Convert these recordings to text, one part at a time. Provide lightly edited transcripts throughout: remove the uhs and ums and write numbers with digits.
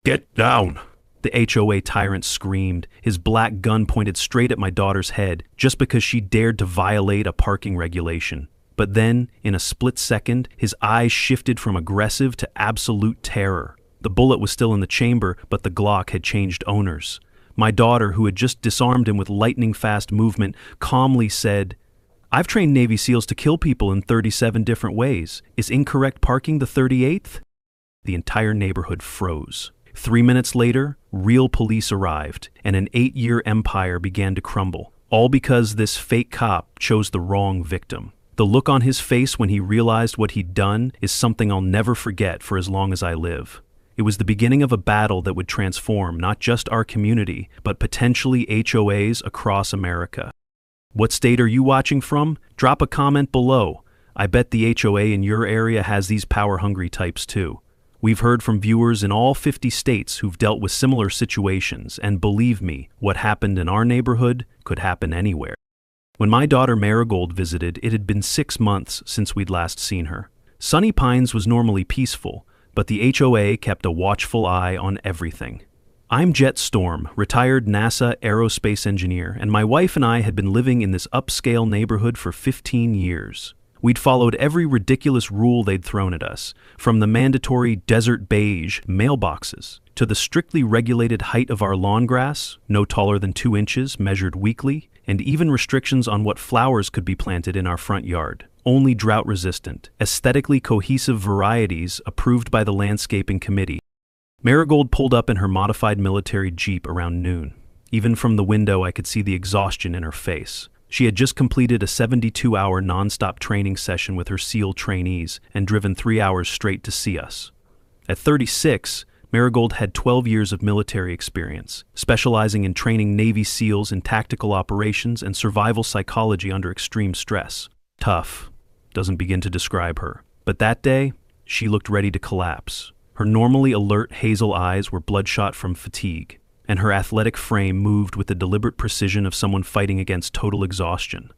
Get down! The HOA tyrant screamed, his black gun pointed straight at my daughter's head just because she dared to violate a parking regulation. But then, in a split second, his eyes shifted from aggressive to absolute terror. The bullet was still in the chamber, but the Glock had changed owners. My daughter, who had just disarmed him with lightning-fast movement, calmly said, "I've trained Navy SEALs to kill people in 37 different ways. Is incorrect parking the 38th? The entire neighborhood froze. 3 minutes later, real police arrived, and an 8-year empire began to crumble, all because this fake cop chose the wrong victim. The look on his face when he realized what he'd done is something I'll never forget for as long as I live. It was the beginning of a battle that would transform not just our community, but potentially HOAs across America. What state are you watching from? Drop a comment below. I bet the HOA in your area has these power-hungry types too. We've heard from viewers in all 50 states who've dealt with similar situations, and believe me, what happened in our neighborhood could happen anywhere. When my daughter Marigold visited, it had been 6 months since we'd last seen her. Sunny Pines was normally peaceful, but the HOA kept a watchful eye on everything. I'm Jet Storm, retired NASA aerospace engineer, and my wife and I had been living in this upscale neighborhood for 15 years. We'd followed every ridiculous rule they'd thrown at us, from the mandatory desert beige mailboxes to the strictly regulated height of our lawn grass, no taller than 2 inches, measured weekly, and even restrictions on what flowers could be planted in our front yard. Only drought-resistant, aesthetically cohesive varieties approved by the landscaping committee. Marigold pulled up in her modified military Jeep around noon. Even from the window, I could see the exhaustion in her face. She had just completed a 72-hour nonstop training session with her SEAL trainees and driven 3 hours straight to see us. At 36, Marigold had 12 years of military experience, specializing in training Navy SEALs in tactical operations and survival psychology under extreme stress. Tough doesn't begin to describe her. But that day, she looked ready to collapse. Her normally alert hazel eyes were bloodshot from fatigue, and her athletic frame moved with the deliberate precision of someone fighting against total exhaustion.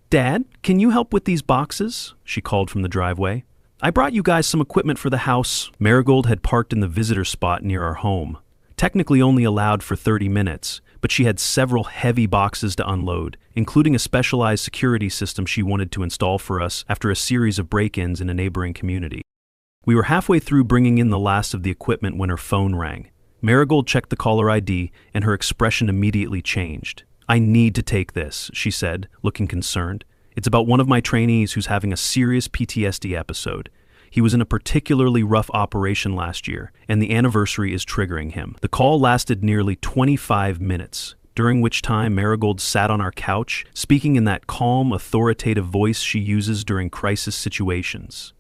"Dad, can you help with these boxes?" she called from the driveway. "I brought you guys some equipment for the house." Marigold had parked in the visitor spot near our home. Technically only allowed for 30 minutes, but she had several heavy boxes to unload, including a specialized security system she wanted to install for us after a series of break-ins in a neighboring community. We were halfway through bringing in the last of the equipment when her phone rang. Marigold checked the caller ID, and her expression immediately changed. "I need to take this," she said, looking concerned. "It's about one of my trainees who's having a serious PTSD episode. He was in a particularly rough operation last year, and the anniversary is triggering him." The call lasted nearly 25 minutes, during which time Marigold sat on our couch, speaking in that calm, authoritative voice she uses during crisis situations.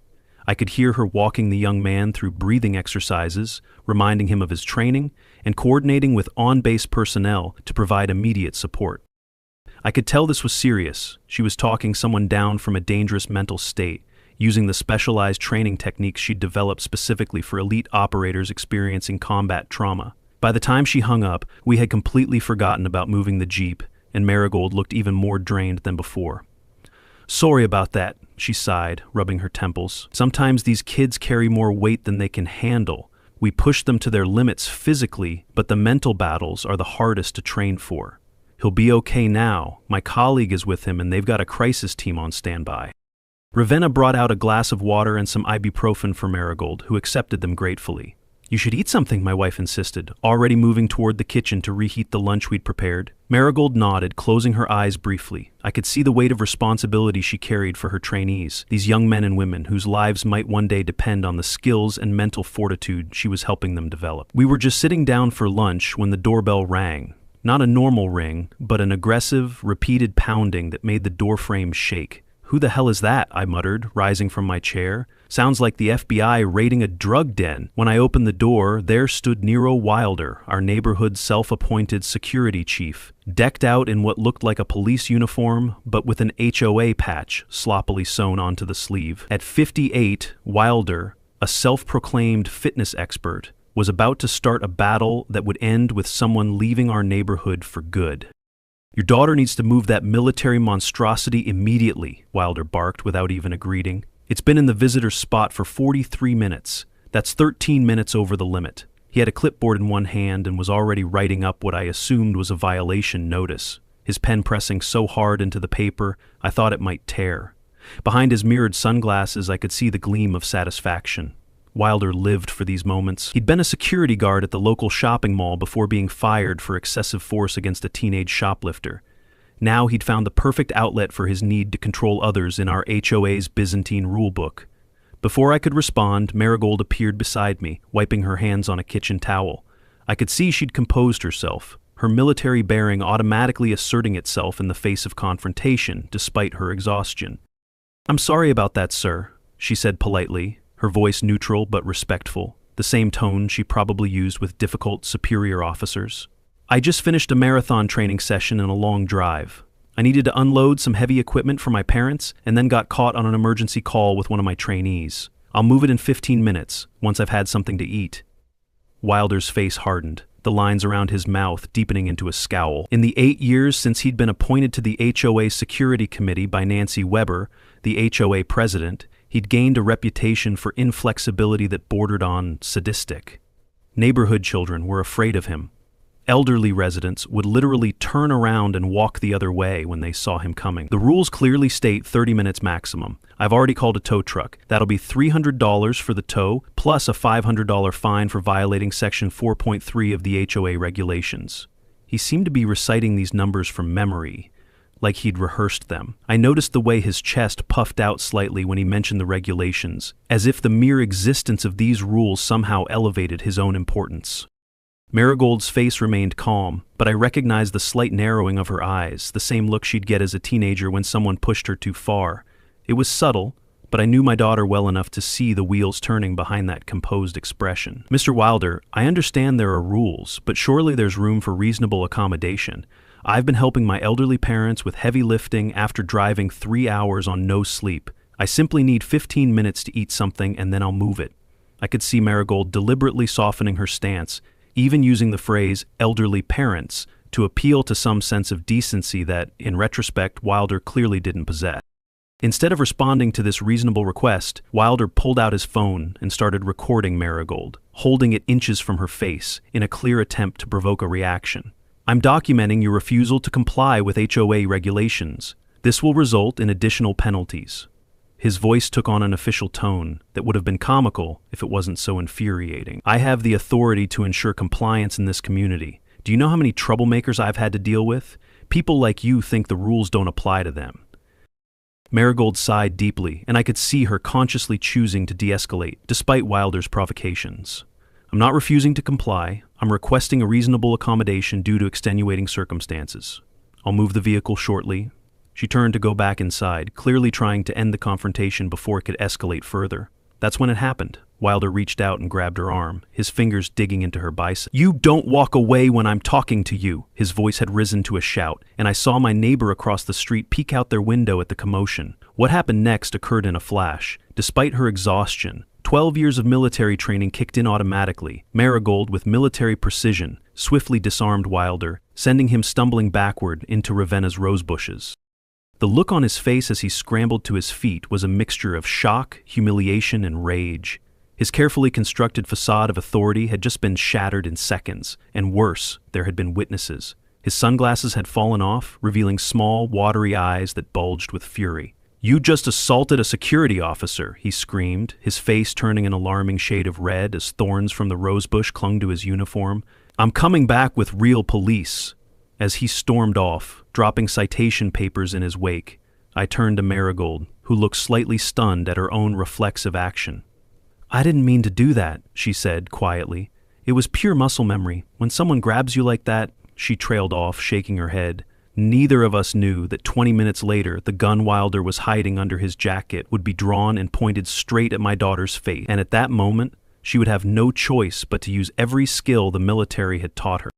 I could hear her walking the young man through breathing exercises, reminding him of his training, and coordinating with on-base personnel to provide immediate support. I could tell this was serious. She was talking someone down from a dangerous mental state, using the specialized training techniques she'd developed specifically for elite operators experiencing combat trauma. By the time she hung up, we had completely forgotten about moving the Jeep, and Marigold looked even more drained than before. "Sorry about that," she sighed, rubbing her temples. "Sometimes these kids carry more weight than they can handle. We push them to their limits physically, but the mental battles are the hardest to train for. He'll be okay now. My colleague is with him and they've got a crisis team on standby." Ravenna brought out a glass of water and some ibuprofen for Marigold, who accepted them gratefully. "You should eat something," my wife insisted, already moving toward the kitchen to reheat the lunch we'd prepared. Marigold nodded, closing her eyes briefly. I could see the weight of responsibility she carried for her trainees, these young men and women whose lives might one day depend on the skills and mental fortitude she was helping them develop. We were just sitting down for lunch when the doorbell rang. Not a normal ring, but an aggressive, repeated pounding that made the doorframe shake. "Who the hell is that?" I muttered, rising from my chair. "Sounds like the FBI raiding a drug den." When I opened the door, there stood Nero Wilder, our neighborhood self-appointed security chief, decked out in what looked like a police uniform, but with an HOA patch sloppily sewn onto the sleeve. At 58, Wilder, a self-proclaimed fitness expert, was about to start a battle that would end with someone leaving our neighborhood for good. "Your daughter needs to move that military monstrosity immediately," Wilder barked without even a greeting. "It's been in the visitor's spot for 43 minutes. That's 13 minutes over the limit." He had a clipboard in one hand and was already writing up what I assumed was a violation notice, his pen pressing so hard into the paper I thought it might tear. Behind his mirrored sunglasses, I could see the gleam of satisfaction. Wilder lived for these moments. He'd been a security guard at the local shopping mall before being fired for excessive force against a teenage shoplifter. Now he'd found the perfect outlet for his need to control others in our HOA's Byzantine rulebook. Before I could respond, Marigold appeared beside me, wiping her hands on a kitchen towel. I could see she'd composed herself, her military bearing automatically asserting itself in the face of confrontation, despite her exhaustion. "I'm sorry about that, sir," she said politely, her voice neutral but respectful, the same tone she probably used with difficult superior officers. "I just finished a marathon training session and a long drive. I needed to unload some heavy equipment for my parents and then got caught on an emergency call with one of my trainees. I'll move it in 15 minutes, once I've had something to eat." Wilder's face hardened, the lines around his mouth deepening into a scowl. In the 8 years since he'd been appointed to the HOA Security Committee by Nancy Weber, the HOA president, he'd gained a reputation for inflexibility that bordered on sadistic. Neighborhood children were afraid of him. Elderly residents would literally turn around and walk the other way when they saw him coming. "The rules clearly state 30 minutes maximum. I've already called a tow truck. That'll be $300 for the tow, plus a $500 fine for violating Section 4.3 of the HOA regulations." He seemed to be reciting these numbers from memory, like he'd rehearsed them. I noticed the way his chest puffed out slightly when he mentioned the regulations, as if the mere existence of these rules somehow elevated his own importance. Marigold's face remained calm, but I recognized the slight narrowing of her eyes, the same look she'd get as a teenager when someone pushed her too far. It was subtle, but I knew my daughter well enough to see the wheels turning behind that composed expression. "Mr. Wilder, I understand there are rules, but surely there's room for reasonable accommodation. I've been helping my elderly parents with heavy lifting after driving 3 hours on no sleep. I simply need 15 minutes to eat something and then I'll move it." I could see Marigold deliberately softening her stance, even using the phrase elderly parents to appeal to some sense of decency that, in retrospect, Wilder clearly didn't possess. Instead of responding to this reasonable request, Wilder pulled out his phone and started recording Marigold, holding it inches from her face in a clear attempt to provoke a reaction. "I'm documenting your refusal to comply with HOA regulations. This will result in additional penalties." His voice took on an official tone that would have been comical if it wasn't so infuriating. "I have the authority to ensure compliance in this community. Do you know how many troublemakers I've had to deal with? People like you think the rules don't apply to them." Marigold sighed deeply, and I could see her consciously choosing to de-escalate, despite Wilder's provocations. "I'm not refusing to comply. I'm requesting a reasonable accommodation due to extenuating circumstances. I'll move the vehicle shortly." She turned to go back inside, clearly trying to end the confrontation before it could escalate further. That's when it happened. Wilder reached out and grabbed her arm, his fingers digging into her bicep. "You don't walk away when I'm talking to you." His voice had risen to a shout, and I saw my neighbor across the street peek out their window at the commotion. What happened next occurred in a flash. Despite her exhaustion, 12 years of military training kicked in automatically. Marigold, with military precision, swiftly disarmed Wilder, sending him stumbling backward into Ravenna's rose bushes. The look on his face as he scrambled to his feet was a mixture of shock, humiliation, and rage. His carefully constructed facade of authority had just been shattered in seconds, and worse, there had been witnesses. His sunglasses had fallen off, revealing small, watery eyes that bulged with fury. "You just assaulted a security officer," he screamed, his face turning an alarming shade of red as thorns from the rosebush clung to his uniform. "I'm coming back with real police." As he stormed off, dropping citation papers in his wake, I turned to Marigold, who looked slightly stunned at her own reflexive action. "I didn't mean to do that," she said quietly. "It was pure muscle memory. When someone grabs you like that," she trailed off, shaking her head. Neither of us knew that 20 minutes later, the gun Wilder was hiding under his jacket would be drawn and pointed straight at my daughter's face, and at that moment, she would have no choice but to use every skill the military had taught her.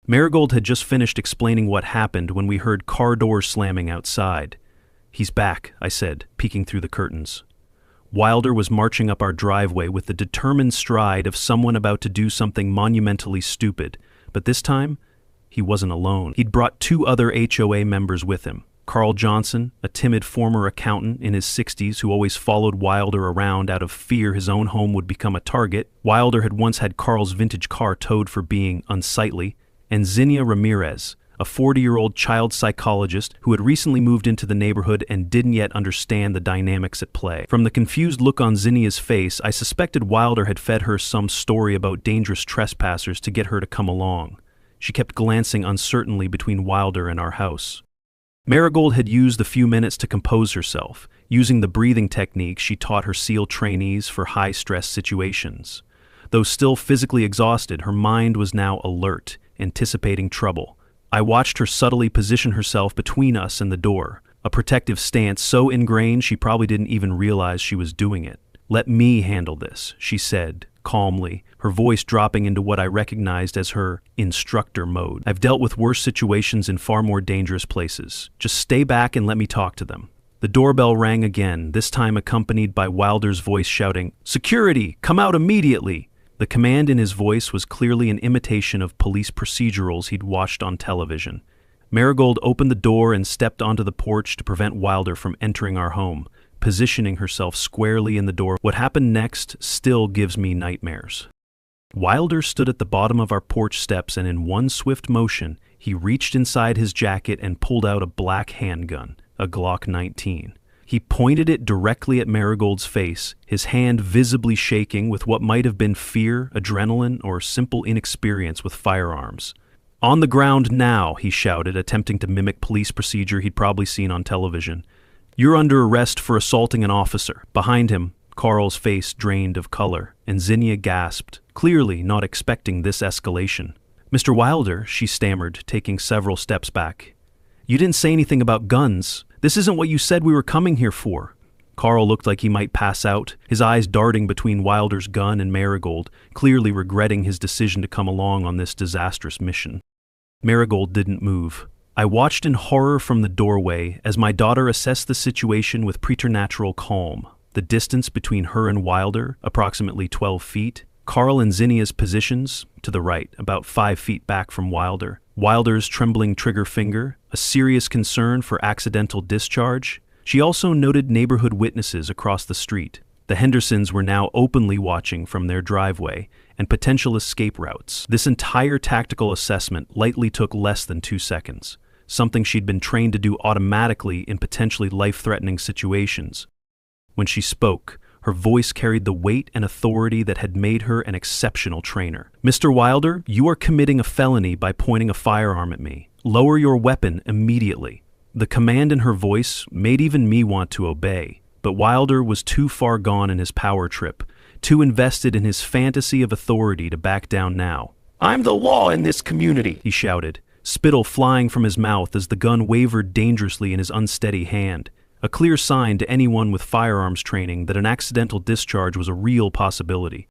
Marigold had just finished explaining what happened when we heard car doors slamming outside. "He's back," I said, peeking through the curtains. Wilder was marching up our driveway with the determined stride of someone about to do something monumentally stupid, but this time, he wasn't alone. He'd brought 2 other HOA members with him, Carl Johnson, a timid former accountant in his 60s who always followed Wilder around out of fear his own home would become a target. Wilder had once had Carl's vintage car towed for being unsightly. And Zinnia Ramirez, a 40-year-old child psychologist who had recently moved into the neighborhood and didn't yet understand the dynamics at play. From the confused look on Zinnia's face, I suspected Wilder had fed her some story about dangerous trespassers to get her to come along. She kept glancing uncertainly between Wilder and our house. Marigold had used the few minutes to compose herself, using the breathing technique she taught her SEAL trainees for high-stress situations. Though still physically exhausted, her mind was now alert, anticipating trouble. I watched her subtly position herself between us and the door, a protective stance so ingrained she probably didn't even realize she was doing it. "Let me handle this," she said, calmly, her voice dropping into what I recognized as her instructor mode. "I've dealt with worse situations in far more dangerous places. Just stay back and let me talk to them." The doorbell rang again, this time accompanied by Wilder's voice shouting, "Security! Come out immediately!" The command in his voice was clearly an imitation of police procedurals he'd watched on television. Marigold opened the door and stepped onto the porch to prevent Wilder from entering our home, positioning herself squarely in the door. What happened next still gives me nightmares. Wilder stood at the bottom of our porch steps, and in one swift motion, he reached inside his jacket and pulled out a black handgun, a Glock 19. He pointed it directly at Marigold's face, his hand visibly shaking with what might have been fear, adrenaline, or simple inexperience with firearms. "On the ground now," he shouted, attempting to mimic police procedure he'd probably seen on television. "You're under arrest for assaulting an officer." Behind him, Carl's face drained of color, and Zinnia gasped, clearly not expecting this escalation. "Mr. Wilder," she stammered, taking several steps back. "You didn't say anything about guns. This isn't what you said we were coming here for." Carl looked like he might pass out, his eyes darting between Wilder's gun and Marigold, clearly regretting his decision to come along on this disastrous mission. Marigold didn't move. I watched in horror from the doorway as my daughter assessed the situation with preternatural calm. The distance between her and Wilder, approximately 12 feet. Carl and Zinnia's positions, to the right, about 5 feet back from Wilder. Wilder's trembling trigger finger, a serious concern for accidental discharge. She also noted neighborhood witnesses across the street. The Hendersons were now openly watching from their driveway, and potential escape routes. This entire tactical assessment likely took less than 2 seconds, something she'd been trained to do automatically in potentially life-threatening situations. When she spoke, her voice carried the weight and authority that had made her an exceptional trainer. "Mr. Wilder, you are committing a felony by pointing a firearm at me. Lower your weapon immediately." The command in her voice made even me want to obey, but Wilder was too far gone in his power trip, too invested in his fantasy of authority to back down now. "I'm the law in this community," he shouted, spittle flying from his mouth as the gun wavered dangerously in his unsteady hand, a clear sign to anyone with firearms training that an accidental discharge was a real possibility.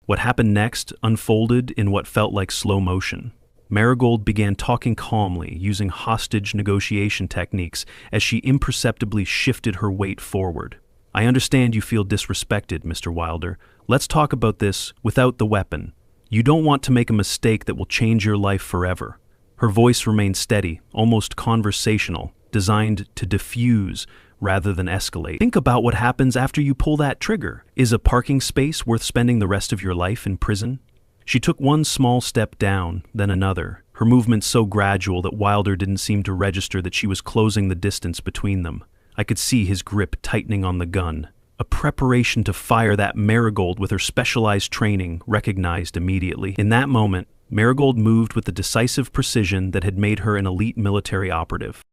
What happened next unfolded in what felt like slow motion. Marigold began talking calmly, using hostage negotiation techniques as she imperceptibly shifted her weight forward. "I understand you feel disrespected, Mr. Wilder. Let's talk about this without the weapon. You don't want to make a mistake that will change your life forever." Her voice remained steady, almost conversational, designed to diffuse rather than escalate. "Think about what happens after you pull that trigger. Is a parking space worth spending the rest of your life in prison?" She took one small step down, then another, her movement so gradual that Wilder didn't seem to register that she was closing the distance between them. I could see his grip tightening on the gun, a preparation to fire that Marigold with her specialized training recognized immediately. In that moment, Marigold moved with the decisive precision that had made her an elite military operative.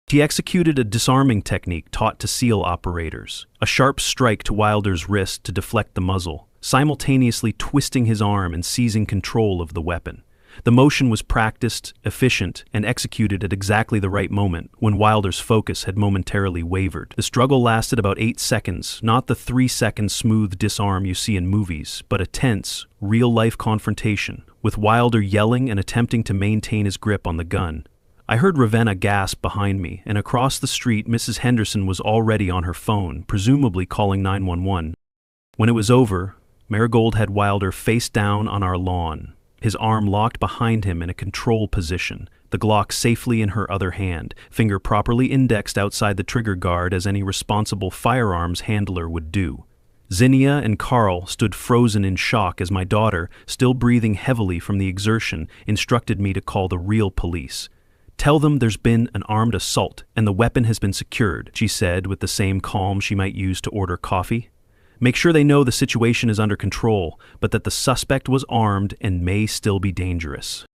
She executed a disarming technique taught to SEAL operators, a sharp strike to Wilder's wrist to deflect the muzzle, simultaneously twisting his arm and seizing control of the weapon. The motion was practiced, efficient, and executed at exactly the right moment, when Wilder's focus had momentarily wavered. The struggle lasted about 8 seconds, not the 3-second smooth disarm you see in movies, but a tense, real-life confrontation, with Wilder yelling and attempting to maintain his grip on the gun. I heard Ravenna gasp behind me, and across the street Mrs. Henderson was already on her phone, presumably calling 911. When it was over, Marigold had Wilder face down on our lawn, his arm locked behind him in a control position, the Glock safely in her other hand, finger properly indexed outside the trigger guard as any responsible firearms handler would do. Zinnia and Carl stood frozen in shock as my daughter, still breathing heavily from the exertion, instructed me to call the real police. "Tell them there's been an armed assault and the weapon has been secured," she said with the same calm she might use to order coffee. "Make sure they know the situation is under control, but that the suspect was armed and may still be dangerous."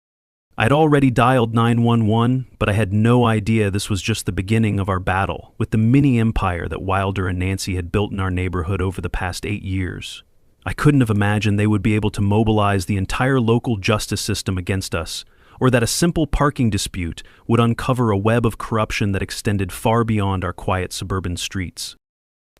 I'd already dialed 911, but I had no idea this was just the beginning of our battle with the mini-empire that Wilder and Nancy had built in our neighborhood over the past 8 years. I couldn't have imagined they would be able to mobilize the entire local justice system against us, or that a simple parking dispute would uncover a web of corruption that extended far beyond our quiet suburban streets.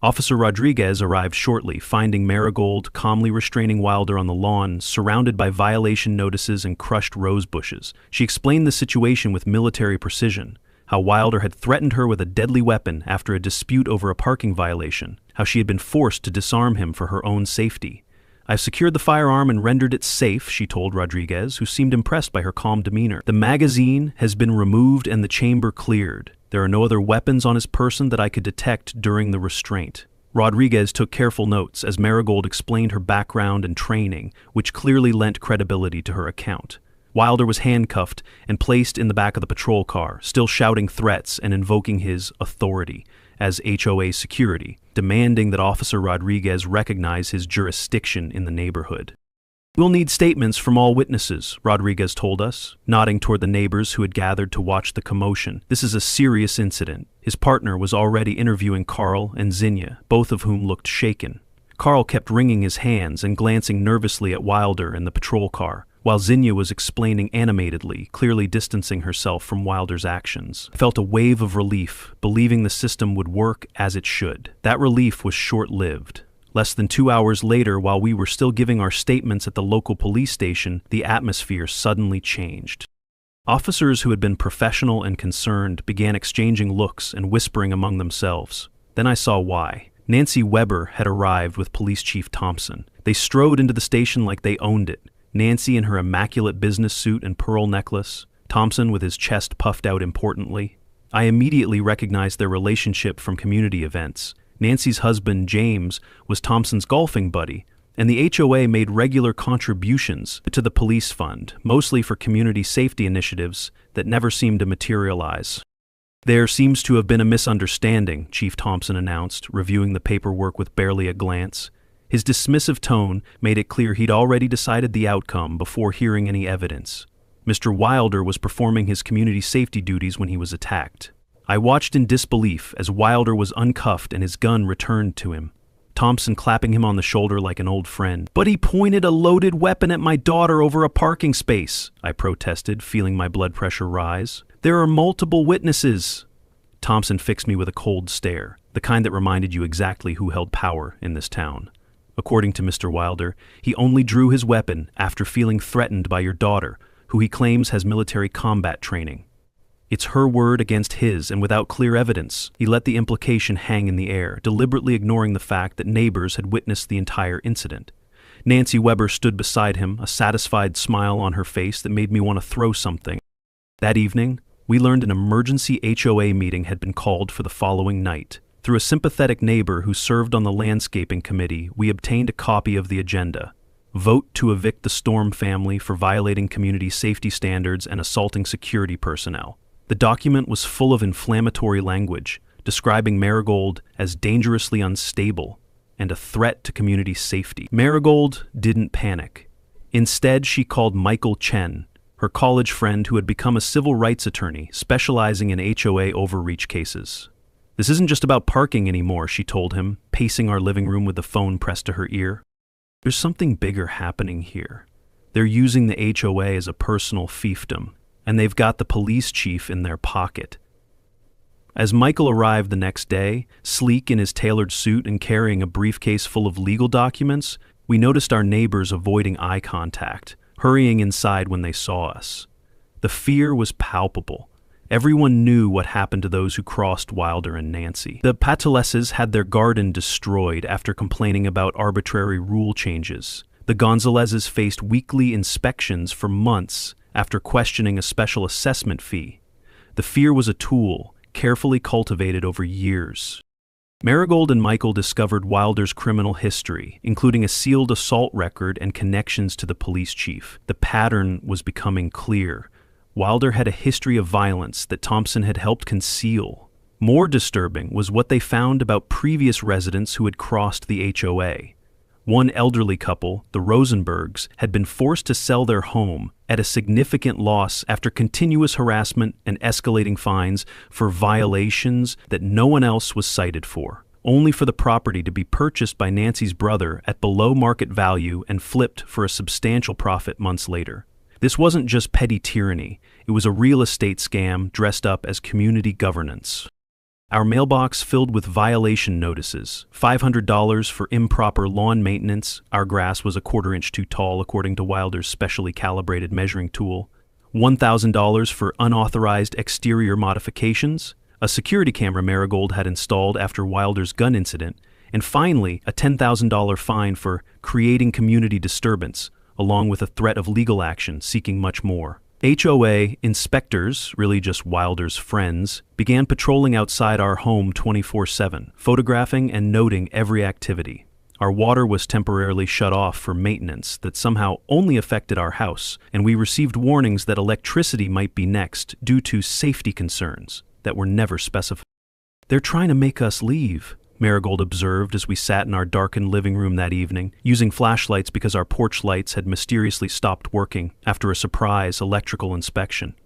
Officer Rodriguez arrived shortly, finding Marigold calmly restraining Wilder on the lawn, surrounded by violation notices and crushed rose bushes. She explained the situation with military precision, how Wilder had threatened her with a deadly weapon after a dispute over a parking violation, how she had been forced to disarm him for her own safety. "I've secured the firearm and rendered it safe," she told Rodriguez, who seemed impressed by her calm demeanor. "The magazine has been removed and the chamber cleared. There are no other weapons on his person that I could detect during the restraint." Rodriguez took careful notes as Marigold explained her background and training, which clearly lent credibility to her account. Wilder was handcuffed and placed in the back of the patrol car, still shouting threats and invoking his authority as HOA security, demanding that Officer Rodriguez recognize his jurisdiction in the neighborhood. "We'll need statements from all witnesses," Rodriguez told us, nodding toward the neighbors who had gathered to watch the commotion. "This is a serious incident." His partner was already interviewing Carl and Zinnia, both of whom looked shaken. Carl kept wringing his hands and glancing nervously at Wilder and the patrol car, while Zinnia was explaining animatedly, clearly distancing herself from Wilder's actions. I felt a wave of relief, believing the system would work as it should. That relief was short-lived. Less than 2 hours later, while we were still giving our statements at the local police station, the atmosphere suddenly changed. Officers who had been professional and concerned began exchanging looks and whispering among themselves. Then I saw why. Nancy Weber had arrived with Police Chief Thompson. They strode into the station like they owned it. Nancy in her immaculate business suit and pearl necklace, Thompson with his chest puffed out importantly. I immediately recognized their relationship from community events. Nancy's husband, James, was Thompson's golfing buddy, and the HOA made regular contributions to the police fund, mostly for community safety initiatives that never seemed to materialize. "There seems to have been a misunderstanding," Chief Thompson announced, reviewing the paperwork with barely a glance. His dismissive tone made it clear he'd already decided the outcome before hearing any evidence. Mr. Wilder was performing his community safety duties when he was attacked. I watched in disbelief as Wilder was uncuffed and his gun returned to him, Thompson clapping him on the shoulder like an old friend. "But he pointed a loaded weapon at my daughter over a parking space," I protested, feeling my blood pressure rise. "There are multiple witnesses." Thompson fixed me with a cold stare, the kind that reminded you exactly who held power in this town. According to Mr. Wilder, he only drew his weapon after feeling threatened by your daughter, who he claims has military combat training. It's her word against his, and without clear evidence, he let the implication hang in the air, deliberately ignoring the fact that neighbors had witnessed the entire incident. Nancy Weber stood beside him, a satisfied smile on her face that made me want to throw something. That evening, we learned an emergency HOA meeting had been called for the following night. Through a sympathetic neighbor who served on the landscaping committee, we obtained a copy of the agenda. Vote to evict the Storm family for violating community safety standards and assaulting security personnel. The document was full of inflammatory language, describing Marigold as dangerously unstable and a threat to community safety. Marigold didn't panic. Instead, she called Michael Chen, her college friend who had become a civil rights attorney specializing in HOA overreach cases. "This isn't just about parking anymore," she told him, pacing our living room with the phone pressed to her ear. "There's something bigger happening here. They're using the HOA as a personal fiefdom, and they've got the police chief in their pocket." As Michael arrived the next day, sleek in his tailored suit and carrying a briefcase full of legal documents, we noticed our neighbors avoiding eye contact, hurrying inside when they saw us. The fear was palpable. Everyone knew what happened to those who crossed Wilder and Nancy. The Pataleses had their garden destroyed after complaining about arbitrary rule changes. The Gonzalezes faced weekly inspections for months after questioning a special assessment fee. The fear was a tool, carefully cultivated over years. Marigold and Michael discovered Wilder's criminal history, including a sealed assault record and connections to the police chief. The pattern was becoming clear. Wilder had a history of violence that Thompson had helped conceal. More disturbing was what they found about previous residents who had crossed the HOA. One elderly couple, the Rosenbergs, had been forced to sell their home at a significant loss after continuous harassment and escalating fines for violations that no one else was cited for, only for the property to be purchased by Nancy's brother at below market value and flipped for a substantial profit months later. This wasn't just petty tyranny, it was a real estate scam dressed up as community governance. Our mailbox filled with violation notices, $500 for improper lawn maintenance, our grass was a quarter-inch too tall according to Wilder's specially calibrated measuring tool, $1,000 for unauthorized exterior modifications, a security camera Marigold had installed after Wilder's gun incident, and finally a $10,000 fine for creating community disturbance, along with a threat of legal action seeking much more. HOA inspectors, really just Wilder's friends, began patrolling outside our home 24/7, photographing and noting every activity. Our water was temporarily shut off for maintenance that somehow only affected our house, and we received warnings that electricity might be next due to safety concerns that were never specified. "They're trying to make us leave," Marigold observed as we sat in our darkened living room that evening, using flashlights because our porch lights had mysteriously stopped working after a surprise electrical inspection.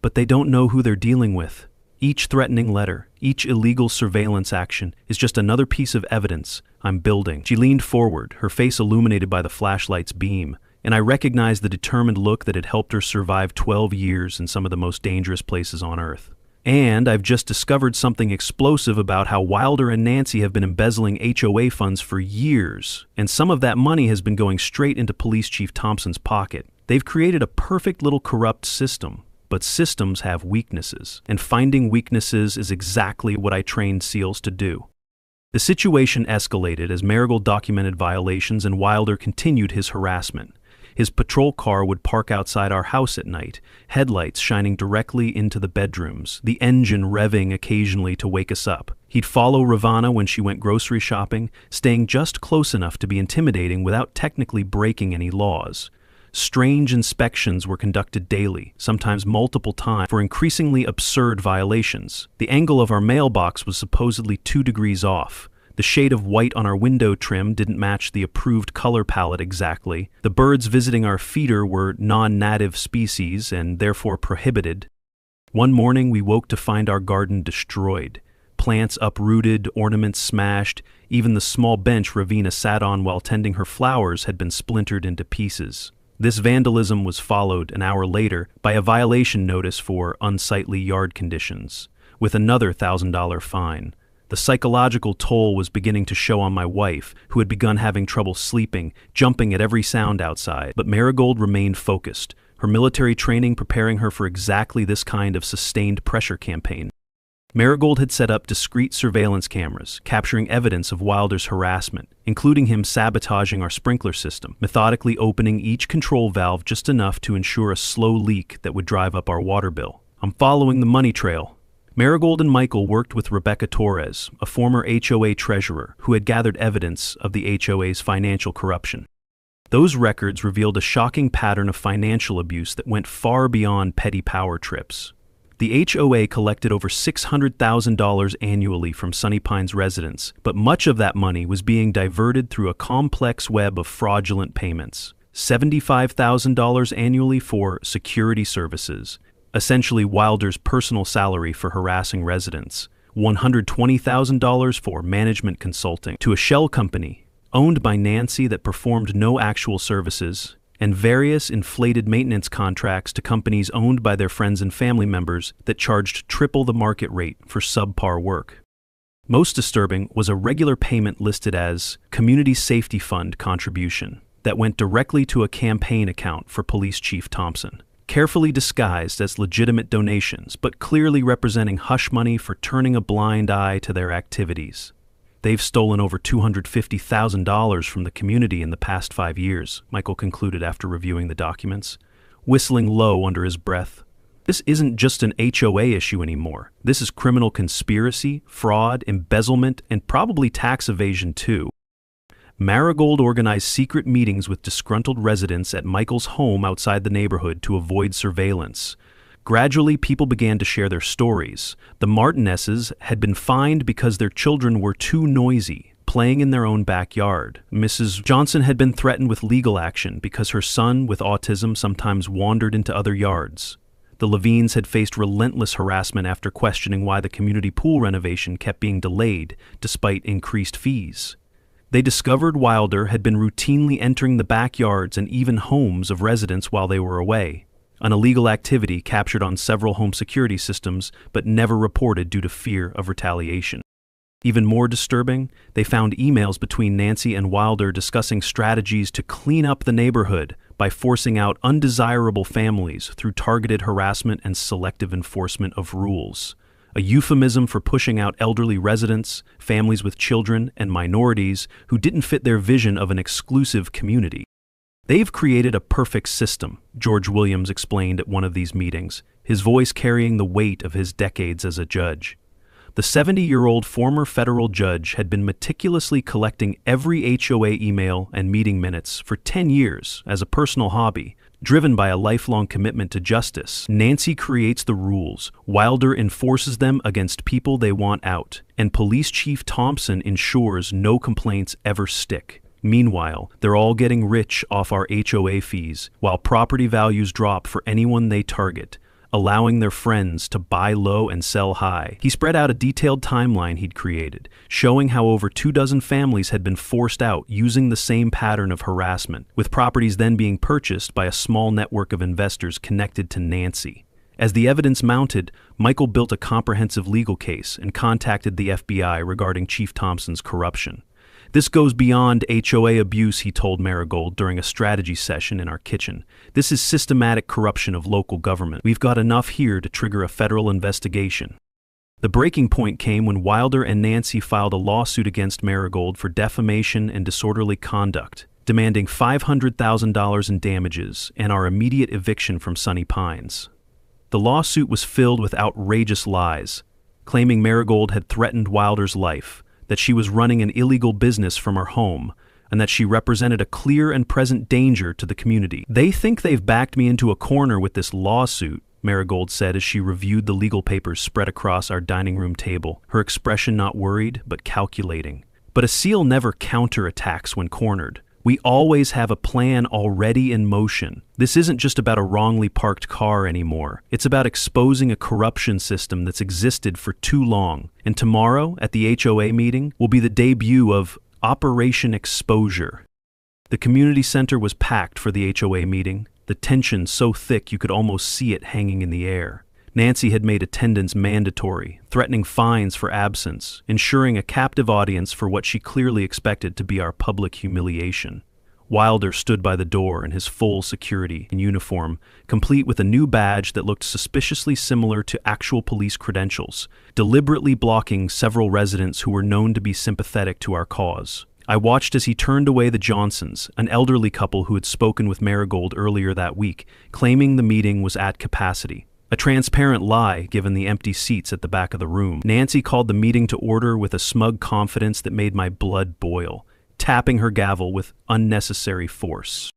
"But they don't know who they're dealing with. Each threatening letter, each illegal surveillance action is just another piece of evidence I'm building." She leaned forward, her face illuminated by the flashlight's beam, and I recognized the determined look that had helped her survive 12 years in some of the most dangerous places on Earth. "And I've just discovered something explosive about how Wilder and Nancy have been embezzling HOA funds for years, and some of that money has been going straight into Police Chief Thompson's pocket. They've created a perfect little corrupt system, but systems have weaknesses, and finding weaknesses is exactly what I trained SEALs to do." The situation escalated as Marigold documented violations and Wilder continued his harassment. His patrol car would park outside our house at night, headlights shining directly into the bedrooms, the engine revving occasionally to wake us up. He'd follow Ravana when she went grocery shopping, staying just close enough to be intimidating without technically breaking any laws. Strange inspections were conducted daily, sometimes multiple times, for increasingly absurd violations. The angle of our mailbox was supposedly 2 degrees off. The shade of white on our window trim didn't match the approved color palette exactly. The birds visiting our feeder were non-native species and therefore prohibited. One morning we woke to find our garden destroyed. Plants uprooted, ornaments smashed, even the small bench Ravina sat on while tending her flowers had been splintered into pieces. This vandalism was followed an hour later by a violation notice for unsightly yard conditions, with another $1,000 fine. The psychological toll was beginning to show on my wife, who had begun having trouble sleeping, jumping at every sound outside. But Marigold remained focused, her military training preparing her for exactly this kind of sustained pressure campaign. Marigold had set up discreet surveillance cameras, capturing evidence of Wilder's harassment, including him sabotaging our sprinkler system, methodically opening each control valve just enough to ensure a slow leak that would drive up our water bill. "I'm following the money trail." Marigold and Michael worked with Rebecca Torres, a former HOA treasurer who had gathered evidence of the HOA's financial corruption. Those records revealed a shocking pattern of financial abuse that went far beyond petty power trips. The HOA collected over $600,000 annually from Sunny Pines residents, but much of that money was being diverted through a complex web of fraudulent payments. $75,000 annually for security services, essentially Wilder's personal salary for harassing residents, $120,000 for management consulting to a shell company owned by Nancy that performed no actual services, and various inflated maintenance contracts to companies owned by their friends and family members that charged triple the market rate for subpar work. Most disturbing was a regular payment listed as Community Safety Fund contribution that went directly to a campaign account for Police Chief Thompson, carefully disguised as legitimate donations, but clearly representing hush money for turning a blind eye to their activities. They've stolen over $250,000 from the community in the past 5 years, Michael concluded after reviewing the documents, whistling low under his breath. This isn't just an HOA issue anymore. This is criminal conspiracy, fraud, embezzlement, and probably tax evasion too. Marigold organized secret meetings with disgruntled residents at Michael's home outside the neighborhood to avoid surveillance. Gradually, people began to share their stories. The Martinesses had been fined because their children were too noisy, playing in their own backyard. Mrs. Johnson had been threatened with legal action because her son, with autism, sometimes wandered into other yards. The Levines had faced relentless harassment after questioning why the community pool renovation kept being delayed despite increased fees. They discovered Wilder had been routinely entering the backyards and even homes of residents while they were away, an illegal activity captured on several home security systems but never reported due to fear of retaliation. Even more disturbing, they found emails between Nancy and Wilder discussing strategies to clean up the neighborhood by forcing out undesirable families through targeted harassment and selective enforcement of rules. A euphemism for pushing out elderly residents, families with children, and minorities who didn't fit their vision of an exclusive community. They've created a perfect system, George Williams explained at one of these meetings, his voice carrying the weight of his decades as a judge. The 70-year-old former federal judge had been meticulously collecting every HOA email and meeting minutes for 10 years as a personal hobby, driven by a lifelong commitment to justice. Nancy creates the rules, Wilder enforces them against people they want out, and Police Chief Thompson ensures no complaints ever stick. Meanwhile, they're all getting rich off our HOA fees, while property values drop for anyone they target, allowing their friends to buy low and sell high. He spread out a detailed timeline he'd created, showing how over 24 families had been forced out using the same pattern of harassment, with properties then being purchased by a small network of investors connected to Nancy. As the evidence mounted, Michael built a comprehensive legal case and contacted the FBI regarding Chief Thompson's corruption. This goes beyond HOA abuse, he told Marigold during a strategy session in our kitchen. This is systematic corruption of local government. We've got enough here to trigger a federal investigation. The breaking point came when Wilder and Nancy filed a lawsuit against Marigold for defamation and disorderly conduct, demanding $500,000 in damages and our immediate eviction from Sunny Pines. The lawsuit was filled with outrageous lies, claiming Marigold had threatened Wilder's life, that she was running an illegal business from her home, and that she represented a clear and present danger to the community. They think they've backed me into a corner with this lawsuit, Marigold said as she reviewed the legal papers spread across our dining room table, her expression not worried but calculating. But a SEAL never counterattacks when cornered. We always have a plan already in motion. This isn't just about a wrongly parked car anymore. It's about exposing a corruption system that's existed for too long. And tomorrow, at the HOA meeting, will be the debut of Operation Exposure. The community center was packed for the HOA meeting, the tension so thick you could almost see it hanging in the air. Nancy had made attendance mandatory, threatening fines for absence, ensuring a captive audience for what she clearly expected to be our public humiliation. Wilder stood by the door in his full security uniform, complete with a new badge that looked suspiciously similar to actual police credentials, deliberately blocking several residents who were known to be sympathetic to our cause. I watched as he turned away the Johnsons, an elderly couple who had spoken with Marigold earlier that week, claiming the meeting was at capacity. A transparent lie, given the empty seats at the back of the room. Nancy called the meeting to order with a smug confidence that made my blood boil, tapping her gavel with unnecessary force.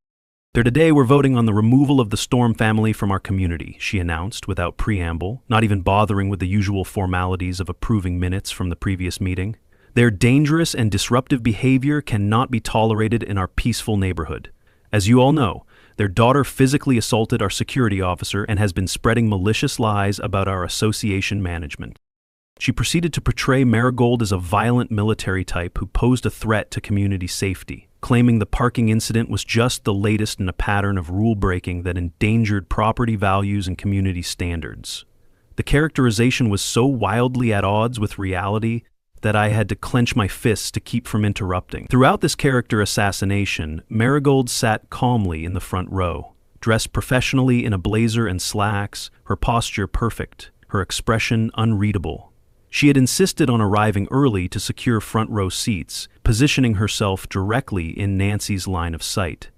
Today we're voting on the removal of the Storm family from our community, she announced without preamble, not even bothering with the usual formalities of approving minutes from the previous meeting. Their dangerous and disruptive behavior cannot be tolerated in our peaceful neighborhood. As you all know, their daughter physically assaulted our security officer and has been spreading malicious lies about our association management. She proceeded to portray Marigold as a violent military type who posed a threat to community safety, claiming the parking incident was just the latest in a pattern of rule-breaking that endangered property values and community standards. The characterization was so wildly at odds with reality that I had to clench my fists to keep from interrupting. Throughout this character assassination, Marigold sat calmly in the front row, dressed professionally in a blazer and slacks, her posture perfect, her expression unreadable. She had insisted on arriving early to secure front-row seats, positioning herself directly in Nancy's line of sight.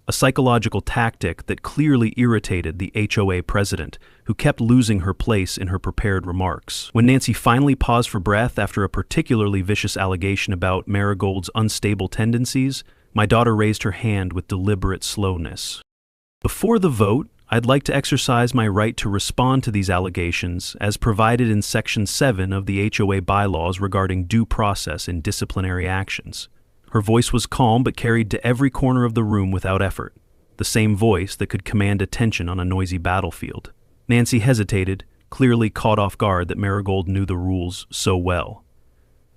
A psychological tactic that clearly irritated the HOA president, who kept losing her place in her prepared remarks. When Nancy finally paused for breath after a particularly vicious allegation about Marigold's unstable tendencies, my daughter raised her hand with deliberate slowness. "Before the vote, I'd like to exercise my right to respond to these allegations as provided in Section 7 of the HOA bylaws regarding due process in disciplinary actions." Her voice was calm but carried to every corner of the room without effort, the same voice that could command attention on a noisy battlefield. Nancy hesitated, clearly caught off guard that Marigold knew the rules so well.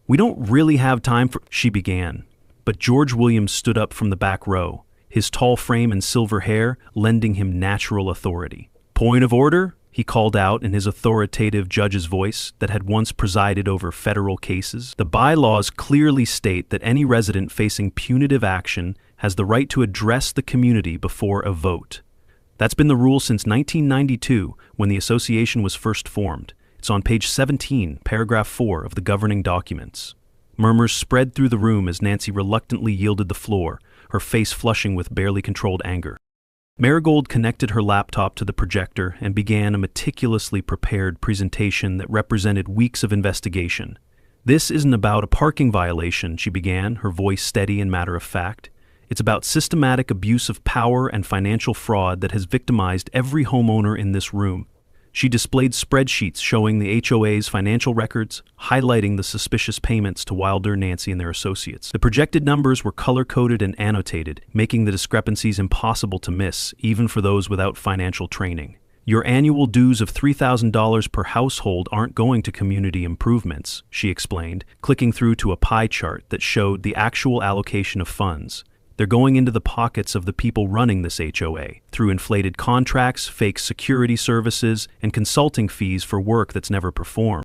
"We don't really have time for—" she began, but George Williams stood up from the back row, his tall frame and silver hair lending him natural authority. "Point of order," he called out in his authoritative judge's voice that had once presided over federal cases. "The bylaws clearly state that any resident facing punitive action has the right to address the community before a vote. That's been the rule since 1992, when the association was first formed. It's on page 17, paragraph 4 of the governing documents." Murmurs spread through the room as Nancy reluctantly yielded the floor, her face flushing with barely controlled anger. Marigold connected her laptop to the projector and began a meticulously prepared presentation that represented weeks of investigation. "This isn't about a parking violation," she began, her voice steady and matter-of-fact. "It's about systematic abuse of power and financial fraud that has victimized every homeowner in this room." She displayed spreadsheets showing the HOA's financial records, highlighting the suspicious payments to Wilder, Nancy, and their associates. The projected numbers were color-coded and annotated, making the discrepancies impossible to miss, even for those without financial training. "Your annual dues of $3,000 per household aren't going to community improvements," she explained, clicking through to a pie chart that showed the actual allocation of funds. "They're going into the pockets of the people running this HOA, through inflated contracts, fake security services, and consulting fees for work that's never performed."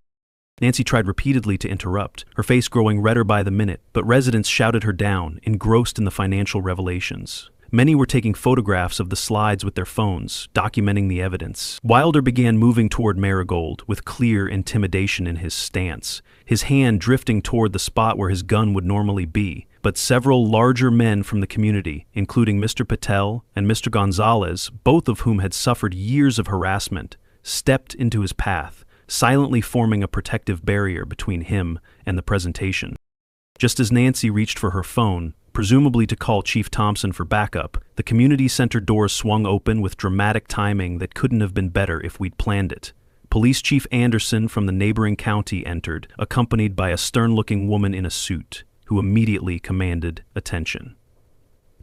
Nancy tried repeatedly to interrupt, her face growing redder by the minute, but residents shouted her down, engrossed in the financial revelations. Many were taking photographs of the slides with their phones, documenting the evidence. Wilder began moving toward Marigold, with clear intimidation in his stance, his hand drifting toward the spot where his gun would normally be. But several larger men from the community, including Mr. Patel and Mr. Gonzalez, both of whom had suffered years of harassment, stepped into his path, silently forming a protective barrier between him and the presentation. Just as Nancy reached for her phone, presumably to call Chief Thompson for backup, the community center doors swung open with dramatic timing that couldn't have been better if we'd planned it. Police Chief Anderson from the neighboring county entered, accompanied by a stern-looking woman in a suit, who immediately commanded attention.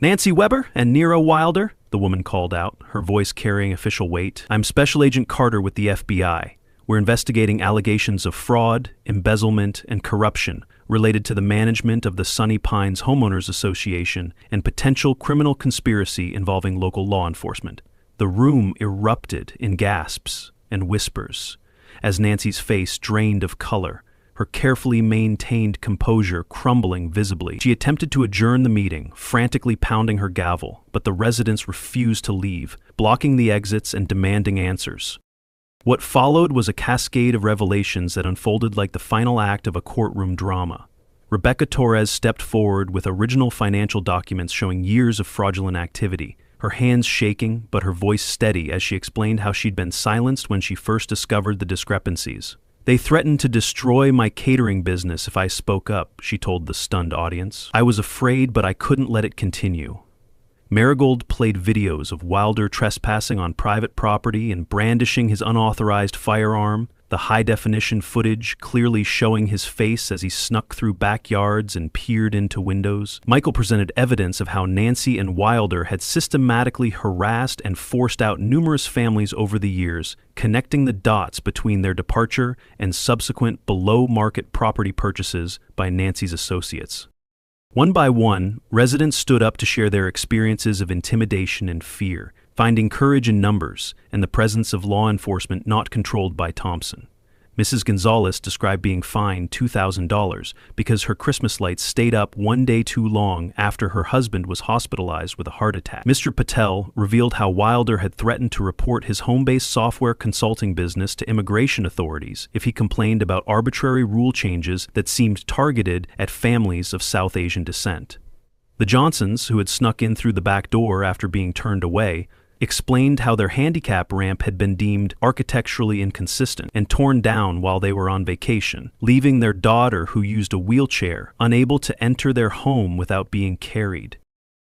"Nancy Weber and Nero Wilder," the woman called out, her voice carrying official weight. "I'm Special Agent Carter with the FBI. We're investigating allegations of fraud, embezzlement, and corruption related to the management of the Sunny Pines Homeowners Association and potential criminal conspiracy involving local law enforcement." The room erupted in gasps and whispers as Nancy's face drained of color, her carefully maintained composure crumbling visibly. She attempted to adjourn the meeting, frantically pounding her gavel, but the residents refused to leave, blocking the exits and demanding answers. What followed was a cascade of revelations that unfolded like the final act of a courtroom drama. Rebecca Torres stepped forward with original financial documents showing years of fraudulent activity, her hands shaking but her voice steady as she explained how she'd been silenced when she first discovered the discrepancies. "They threatened to destroy my catering business if I spoke up," she told the stunned audience. "I was afraid, but I couldn't let it continue." Marigold played videos of Wilder trespassing on private property and brandishing his unauthorized firearm, the high-definition footage clearly showing his face as he snuck through backyards and peered into windows. Michael presented evidence of how Nancy and Wilder had systematically harassed and forced out numerous families over the years, connecting the dots between their departure and subsequent below-market property purchases by Nancy's associates. One by one, residents stood up to share their experiences of intimidation and fear, finding courage in numbers and the presence of law enforcement not controlled by Thompson. Mrs. Gonzalez described being fined $2,000 because her Christmas lights stayed up one day too long after her husband was hospitalized with a heart attack. Mr. Patel revealed how Wilder had threatened to report his home-based software consulting business to immigration authorities if he complained about arbitrary rule changes that seemed targeted at families of South Asian descent. The Johnsons, who had snuck in through the back door after being turned away, explained how their handicap ramp had been deemed architecturally inconsistent and torn down while they were on vacation, leaving their daughter, who used a wheelchair, unable to enter their home without being carried.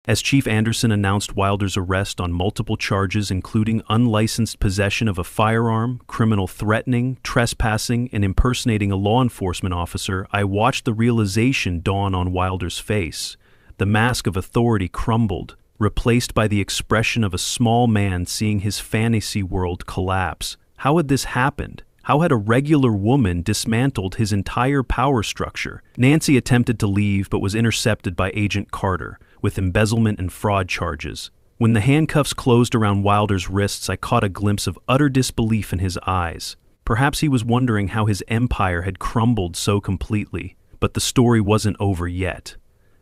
As Chief Anderson announced Wilder's arrest on multiple charges including unlicensed possession of a firearm, criminal threatening, trespassing, and impersonating a law enforcement officer, I watched the realization dawn on Wilder's face. The mask of authority crumbled, replaced by the expression of a small man seeing his fantasy world collapse. How had this happened? How had a regular woman dismantled his entire power structure? Nancy attempted to leave but was intercepted by Agent Carter with embezzlement and fraud charges. When the handcuffs closed around Wilder's wrists, I caught a glimpse of utter disbelief in his eyes. Perhaps he was wondering how his empire had crumbled so completely. But the story wasn't over yet,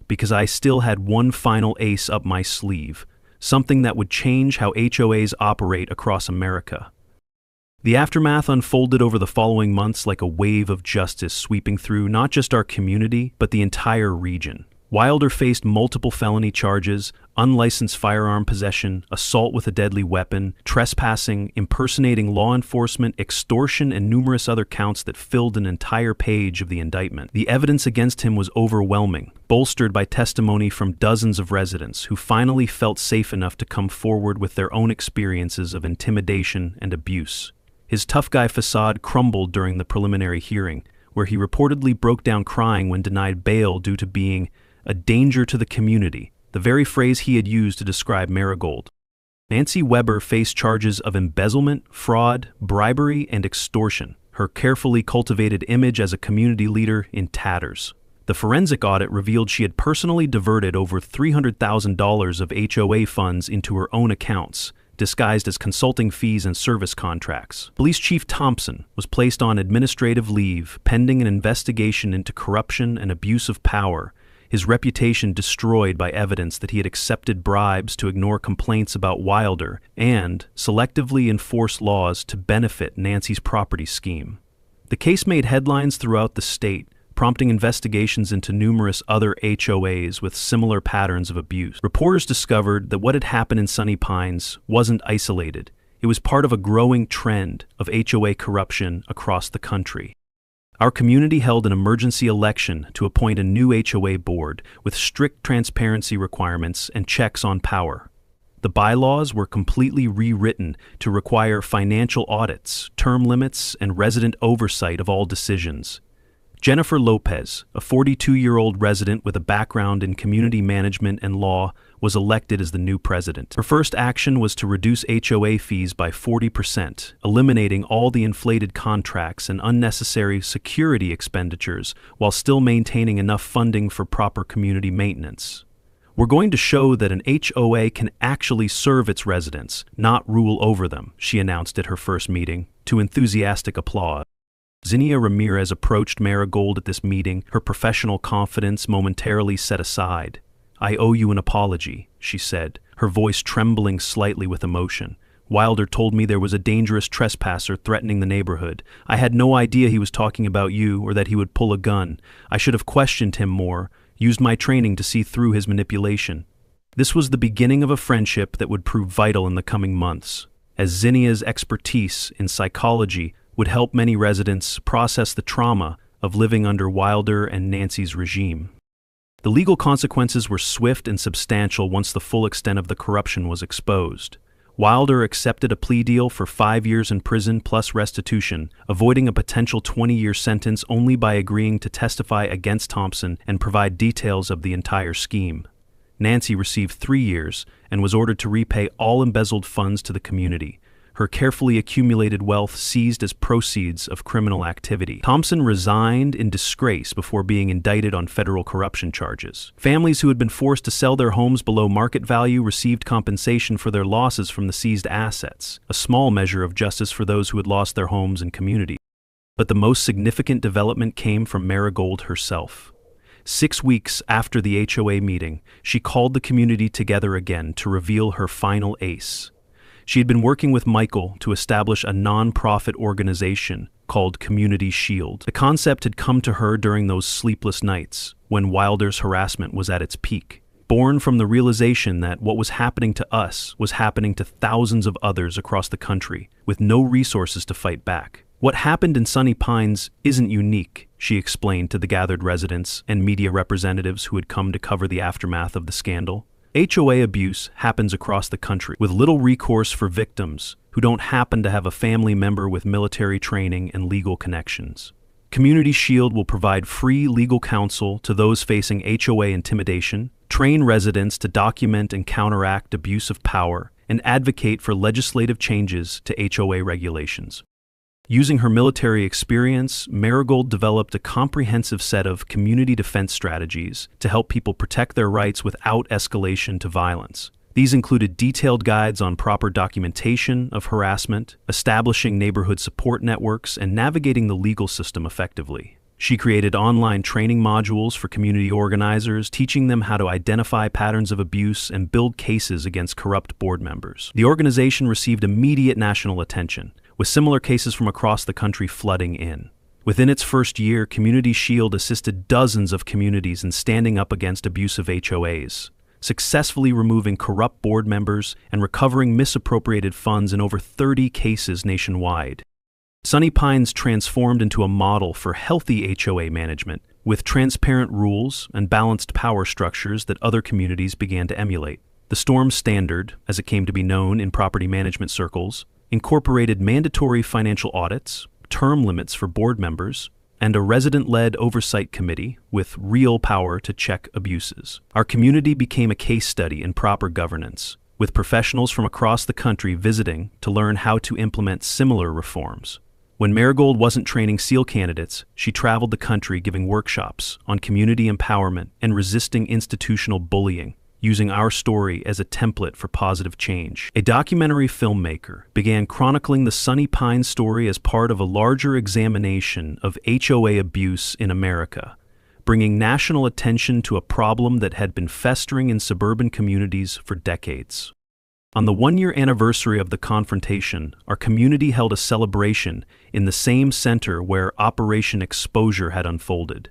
because I still had one final ace up my sleeve, something that would change how HOAs operate across America. The aftermath unfolded over the following months like a wave of justice sweeping through not just our community, but the entire region. Wilder faced multiple felony charges: unlicensed firearm possession, assault with a deadly weapon, trespassing, impersonating law enforcement, extortion, and numerous other counts that filled an entire page of the indictment. The evidence against him was overwhelming, bolstered by testimony from dozens of residents who finally felt safe enough to come forward with their own experiences of intimidation and abuse. His tough guy facade crumbled during the preliminary hearing, where he reportedly broke down crying when denied bail due to being a danger to the community, the very phrase he had used to describe Marigold. Nancy Weber faced charges of embezzlement, fraud, bribery, and extortion, her carefully cultivated image as a community leader in tatters. The forensic audit revealed she had personally diverted over $300,000 of HOA funds into her own accounts, disguised as consulting fees and service contracts. Police Chief Thompson was placed on administrative leave pending an investigation into corruption and abuse of power, his reputation destroyed by evidence that he had accepted bribes to ignore complaints about Wilder and selectively enforce laws to benefit Nancy's property scheme. The case made headlines throughout the state, prompting investigations into numerous other HOAs with similar patterns of abuse. Reporters discovered that what had happened in Sunny Pines wasn't isolated. It was part of a growing trend of HOA corruption across the country. Our community held an emergency election to appoint a new HOA board with strict transparency requirements and checks on power. The bylaws were completely rewritten to require financial audits, term limits, and resident oversight of all decisions. Jennifer Lopez, a 42-year-old resident with a background in community management and law, was elected as the new president. Her first action was to reduce HOA fees by 40%, eliminating all the inflated contracts and unnecessary security expenditures while still maintaining enough funding for proper community maintenance. "We're going to show that an HOA can actually serve its residents, not rule over them," she announced at her first meeting, to enthusiastic applause. Zinnia Ramirez approached Marigold at this meeting, her professional confidence momentarily set aside. "I owe you an apology," she said, her voice trembling slightly with emotion. "Wilder told me there was a dangerous trespasser threatening the neighborhood. I had no idea he was talking about you or that he would pull a gun. I should have questioned him more, used my training to see through his manipulation." This was the beginning of a friendship that would prove vital in the coming months, as Zinnia's expertise in psychology would help many residents process the trauma of living under Wilder and Nancy's regime. The legal consequences were swift and substantial once the full extent of the corruption was exposed. Wilder accepted a plea deal for 5 years in prison plus restitution, avoiding a potential 20-year sentence only by agreeing to testify against Thompson and provide details of the entire scheme. Nancy received 3 years and was ordered to repay all embezzled funds to the community, her carefully accumulated wealth seized as proceeds of criminal activity. Thompson resigned in disgrace before being indicted on federal corruption charges. Families who had been forced to sell their homes below market value received compensation for their losses from the seized assets, a small measure of justice for those who had lost their homes and community. But the most significant development came from Marigold herself. 6 weeks after the HOA meeting, she called the community together again to reveal her final ace. She had been working with Michael to establish a non-profit organization called Community Shield. The concept had come to her during those sleepless nights when Wilder's harassment was at its peak, born from the realization that what was happening to us was happening to thousands of others across the country with no resources to fight back. What happened in Sunny Pines isn't unique, she explained to the gathered residents and media representatives who had come to cover the aftermath of the scandal. HOA abuse happens across the country, with little recourse for victims who don't happen to have a family member with military training and legal connections. Community Shield will provide free legal counsel to those facing HOA intimidation, train residents to document and counteract abuse of power, and advocate for legislative changes to HOA regulations. Using her military experience, Marigold developed a comprehensive set of community defense strategies to help people protect their rights without escalation to violence. These included detailed guides on proper documentation of harassment, establishing neighborhood support networks, and navigating the legal system effectively. She created online training modules for community organizers, teaching them how to identify patterns of abuse and build cases against corrupt board members. The organization received immediate national attention, with similar cases from across the country flooding in. Within its first year, Community Shield assisted dozens of communities in standing up against abusive HOAs, successfully removing corrupt board members and recovering misappropriated funds in over 30 cases nationwide. Sunny Pines transformed into a model for healthy HOA management, with transparent rules and balanced power structures that other communities began to emulate. The Storm Standard, as it came to be known in property management circles, incorporated mandatory financial audits, term limits for board members, and a resident-led oversight committee with real power to check abuses. Our community became a case study in proper governance, with professionals from across the country visiting to learn how to implement similar reforms. When Marigold wasn't training SEAL candidates, she traveled the country giving workshops on community empowerment and resisting institutional bullying, using our story as a template for positive change. A documentary filmmaker began chronicling the Sunny Pines story as part of a larger examination of HOA abuse in America, bringing national attention to a problem that had been festering in suburban communities for decades. On the one-year anniversary of the confrontation, our community held a celebration in the same center where Operation Exposure had unfolded.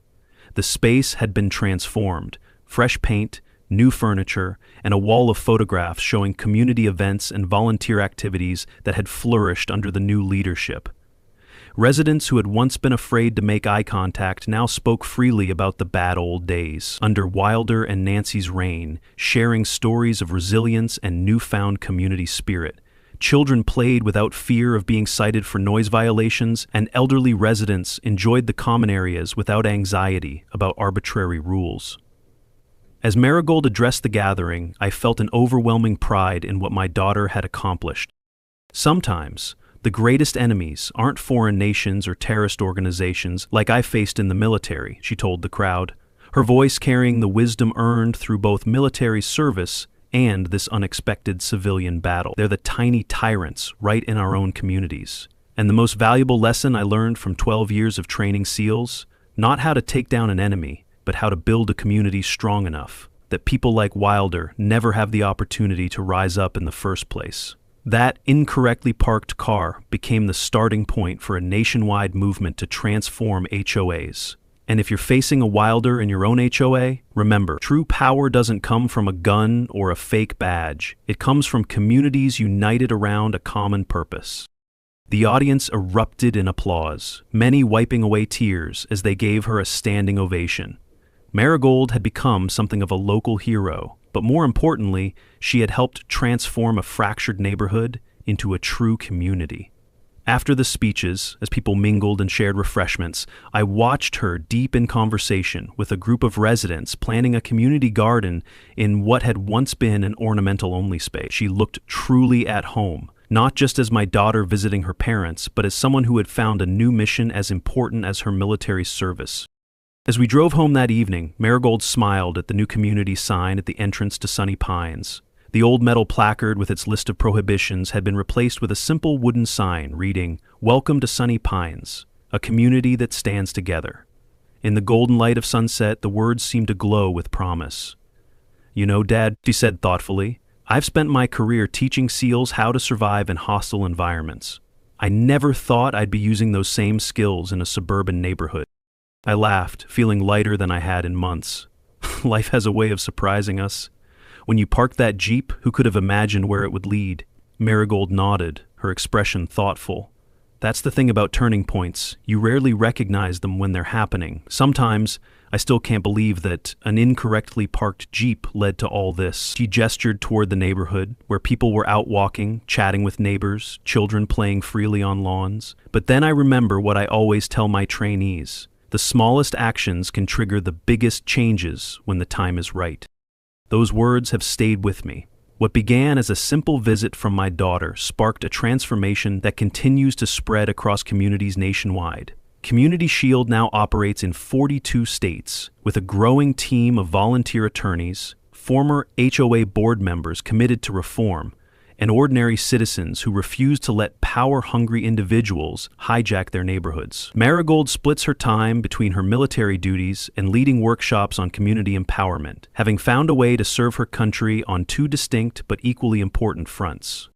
The space had been transformed, fresh paint, new furniture, and a wall of photographs showing community events and volunteer activities that had flourished under the new leadership. Residents who had once been afraid to make eye contact now spoke freely about the bad old days under Wilder and Nancy's reign, sharing stories of resilience and newfound community spirit. Children played without fear of being cited for noise violations, and elderly residents enjoyed the common areas without anxiety about arbitrary rules. As Marigold addressed the gathering, I felt an overwhelming pride in what my daughter had accomplished. Sometimes, the greatest enemies aren't foreign nations or terrorist organizations like I faced in the military, she told the crowd, her voice carrying the wisdom earned through both military service and this unexpected civilian battle. They're the tiny tyrants right in our own communities. And the most valuable lesson I learned from 12 years of training SEALs, not how to take down an enemy, but how to build a community strong enough that people like Wilder never have the opportunity to rise up in the first place. That incorrectly parked car became the starting point for a nationwide movement to transform HOAs. And if you're facing a Wilder in your own HOA, remember, true power doesn't come from a gun or a fake badge. It comes from communities united around a common purpose. The audience erupted in applause, many wiping away tears as they gave her a standing ovation. Marigold had become something of a local hero, but more importantly, she had helped transform a fractured neighborhood into a true community. After the speeches, as people mingled and shared refreshments, I watched her deep in conversation with a group of residents planning a community garden in what had once been an ornamental-only space. She looked truly at home, not just as my daughter visiting her parents, but as someone who had found a new mission as important as her military service. As we drove home that evening, Marigold smiled at the new community sign at the entrance to Sunny Pines. The old metal placard with its list of prohibitions had been replaced with a simple wooden sign reading, "Welcome to Sunny Pines," a community that stands together. In the golden light of sunset, the words seemed to glow with promise. You know, Dad, she said thoughtfully, I've spent my career teaching SEALs how to survive in hostile environments. I never thought I'd be using those same skills in a suburban neighborhood. I laughed, feeling lighter than I had in months. Life has a way of surprising us. When you parked that Jeep, who could have imagined where it would lead? Marigold nodded, her expression thoughtful. That's the thing about turning points. You rarely recognize them when they're happening. Sometimes, I still can't believe that an incorrectly parked Jeep led to all this. She gestured toward the neighborhood, where people were out walking, chatting with neighbors, children playing freely on lawns. But then I remember what I always tell my trainees. The smallest actions can trigger the biggest changes when the time is right. Those words have stayed with me. What began as a simple visit from my daughter sparked a transformation that continues to spread across communities nationwide. Community Shield now operates in 42 states, with a growing team of volunteer attorneys, former HOA board members committed to reform, and ordinary citizens who refuse to let power-hungry individuals hijack their neighborhoods. Marigold splits her time between her military duties and leading workshops on community empowerment, having found a way to serve her country on two distinct but equally important fronts.